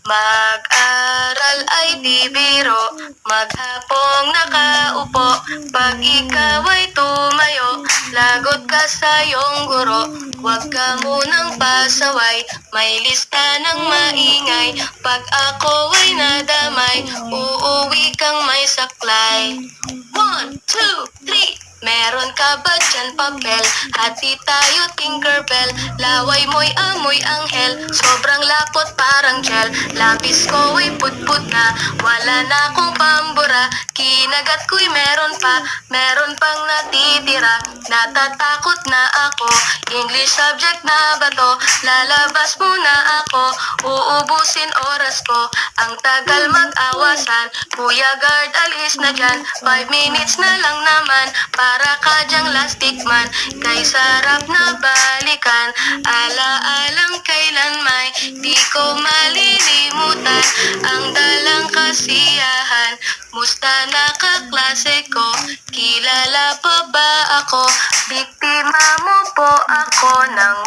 Mag-aral ay di biro, maghapong nakaupo. Pag ikaw ay tumayo, lagot ka sa iyong guro. Huwag ka munang pasaway, may lista ng maingay. Pag ako ay nadamay, uuwi kang may saklay. 1, 2, 3. Meron ka ba dyan papel? Hati tayo Tinkerbell. Laway mo'y amoy anghel, sobrang lapot parang gel. Lapis ko ay putput na, wala na akong pambura. Kinagat ko'y meron pang natitira. Natatakot na ako, English subject na ba to? Lalabas muna ako, uubusin oras ko. Ang tagal mag-awasan, Kuya Guard alis na dyan. 5 minutes na lang naman, para ka dyang lastic man. Kay sarap na balikan, ala-alang kailan may di ko malilimutan. Ang dalang kasiyahan, musta na kaklase ko? Kilala pa ba ako? Biktima mo po ako ng